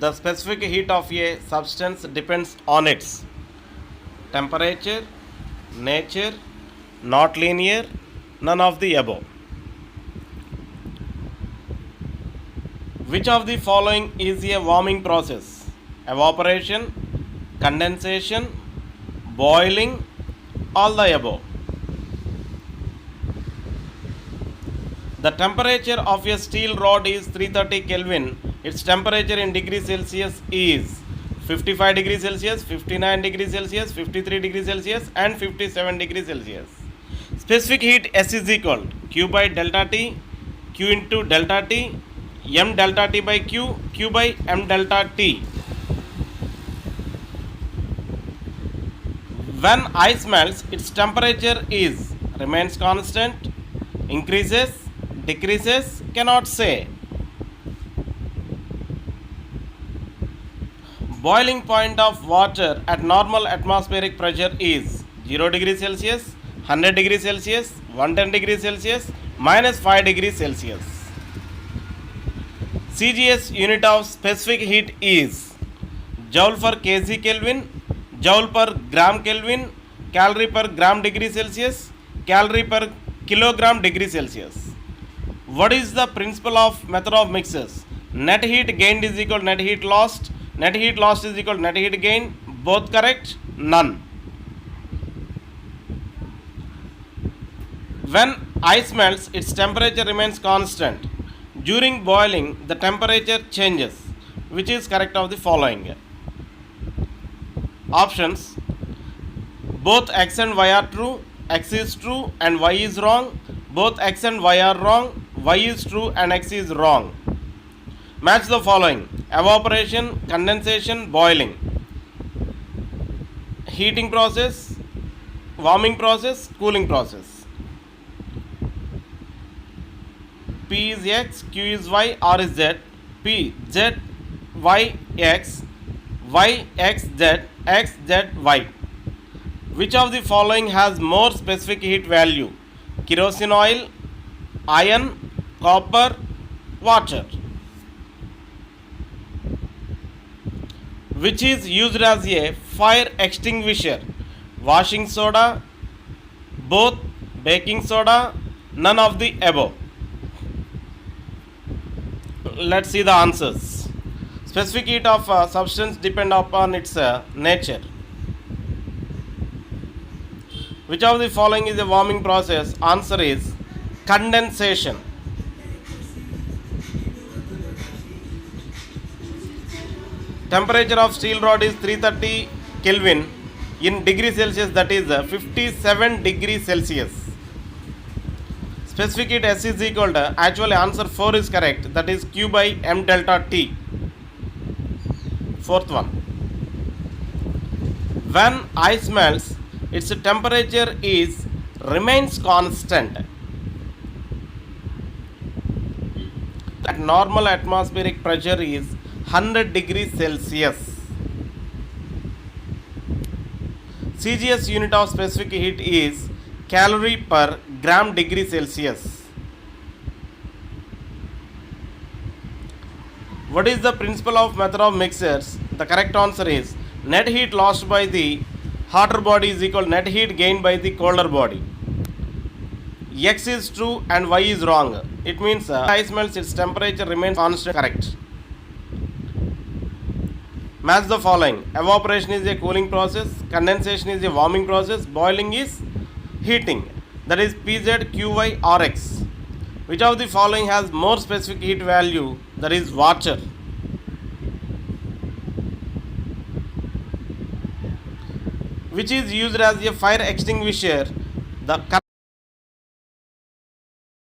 The specific heat of a substance depends on its temperature, nature, not linear, none of the above. Which of the following is a warming process? Evaporation, condensation, boiling, all the above. The temperature of a steel rod is 330 Kelvin. Its temperature in degrees Celsius is 55 degrees Celsius, 59 degrees Celsius, 53 degrees Celsius and 57 degrees Celsius. Specific heat S is equal Q by delta T, Q into delta T, M delta T by Q, Q by M delta T. When ice melts, its temperature remains constant, increases, decreases, cannot say. Boiling point of water at normal atmospheric pressure is 0 degrees Celsius, 100 degrees Celsius, 110 degrees Celsius, minus 5 degrees Celsius. CGS unit of specific heat is joule per kg Kelvin, joule per gram Kelvin, calorie per gram degree Celsius, calorie per kilogram degree Celsius. What is the principle of method of mixers? Net heat gained is equal to net heat lost. Net heat lost is equal to net heat gain. Both correct? None. When ice melts, its temperature remains constant. During boiling, the temperature changes. Which is correct of the following? Options. Both x and y are true. X is true and y is wrong. Both x and y are wrong. Y is true and x is wrong. Match the following: evaporation, condensation, boiling. Heating process, warming process, cooling process. P is x, Q is y, R is z. P, z, y, x, z, x, z, y. Which of the following has more specific heat value? Kerosene oil, iron, copper, water. Which is used as a fire extinguisher? Washing soda, both, baking soda, none of the above. Let's see the answers. Specific heat of a substance depend upon its nature. Which of the following is a warming process? Answer is condensation. Temperature of steel rod is 330 Kelvin. In degree Celsius, that is 57 degrees Celsius. Specific heat S is equal to, actually answer 4 is correct, that is Q by M delta T. Fourth one. When ice melts, its temperature remains constant. At normal atmospheric pressure is 100 degrees Celsius. CGS unit of specific heat is calorie per gram degree Celsius. What is the principle of method of mixers? The correct answer is net heat lost by the hotter body is equal to net heat gained by the colder body. X is true and Y is wrong. It means ice melts, its temperature remains constant. Correct. Match the following: evaporation is a cooling process, condensation is a warming process, boiling is heating. That is Pz, Qy, Rx. Which of the following has more specific heat value? That is water. Which is used as a fire extinguisher? The